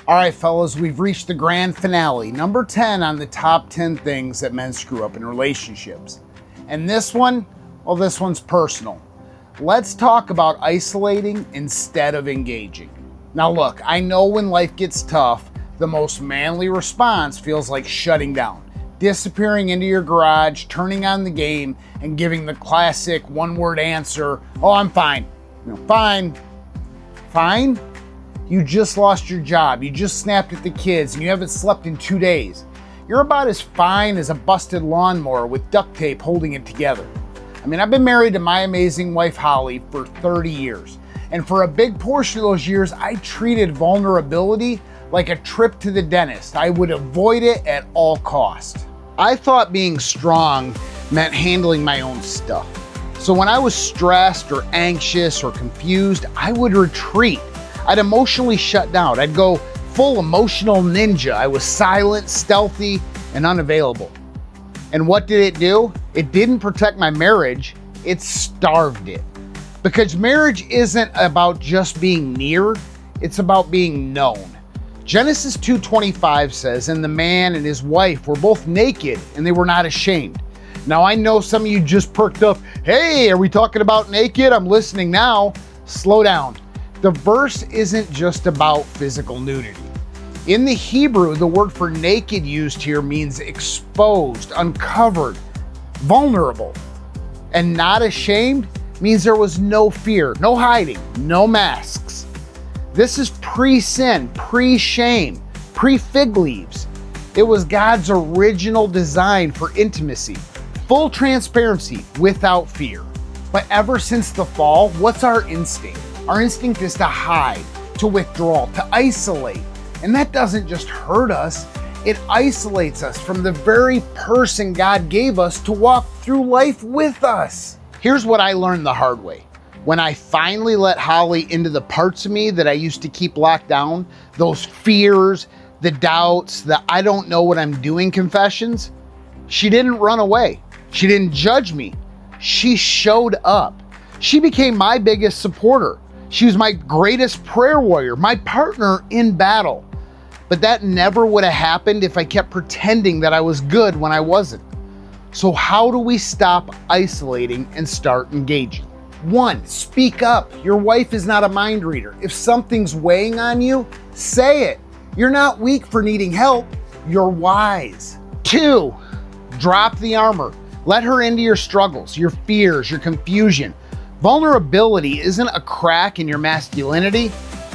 All right, fellas, we've reached the grand finale, number 10 on the top 10 things that men screw up in relationships. And this one, well, this one's personal. Let's talk about isolating instead of engaging. Now look, I know when life gets tough, the most manly response feels like shutting down, disappearing into your garage, turning on the game, and giving the classic one-word answer, oh, I'm fine. Fine. Fine? You just lost your job, you just snapped at the kids, and you haven't slept in 2 days. You're about as fine as a busted lawnmower with duct tape holding it together. I mean, I've been married to my amazing wife, Holly, for 30 years. And for a big portion of those years, I treated vulnerability like a trip to the dentist. I would avoid it at all costs. I thought being strong meant handling my own stuff. So when I was stressed or anxious or confused, I would retreat. I'd emotionally shut down. I'd go full emotional ninja. I was silent, stealthy, and unavailable. And what did it do? It didn't protect my marriage, it starved it. Because marriage isn't about just being near, it's about being known. Genesis 2:25 says, and the man and his wife were both naked and they were not ashamed. Now I know some of you just perked up. Hey, are we talking about naked? I'm listening now. Slow down. The verse isn't just about physical nudity. In the Hebrew, the word for naked used here means exposed, uncovered, vulnerable. And not ashamed means there was no fear, no hiding, no masks. This is pre-sin, pre-shame, pre-fig leaves. It was God's original design for intimacy, full transparency without fear. But ever since the fall, what's our instinct? Our instinct is to hide, to withdraw, to isolate. And that doesn't just hurt us, it isolates us from the very person God gave us to walk through life with us. Here's what I learned the hard way. When I finally let Holly into the parts of me that I used to keep locked down, those fears, the doubts, the I don't know what I'm doing confessions, she didn't run away. She didn't judge me. She showed up. She became my biggest supporter. She was my greatest prayer warrior, my partner in battle. But that never would have happened if I kept pretending that I was good when I wasn't. So how do we stop isolating and start engaging? 1, speak up. Your wife is not a mind reader. If something's weighing on you, say it. You're not weak for needing help. You're wise. 2, drop the armor. Let her into your struggles, your fears, your confusion. Vulnerability isn't a crack in your masculinity,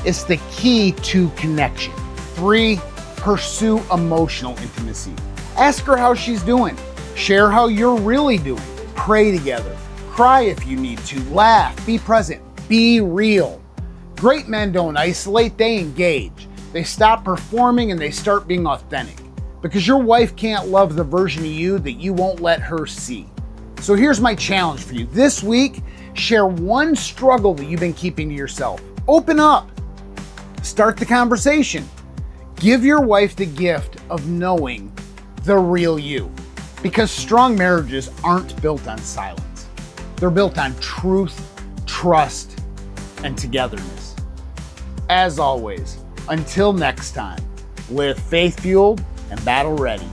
it's the key to connection. 3, pursue emotional intimacy. Ask her how she's doing. Share how you're really doing. Pray together. Cry if you need to. Laugh. Be present. Be real. Great men don't isolate, they engage. They stop performing and they start being authentic. Because your wife can't love the version of you that you won't let her see. So here's my challenge for you. This week, share one struggle that you've been keeping to yourself. Open up. Start the conversation. Give your wife the gift of knowing the real you. Because strong marriages aren't built on silence. They're built on truth, trust, and togetherness. As always, until next time, live faith-fueled and battle-ready.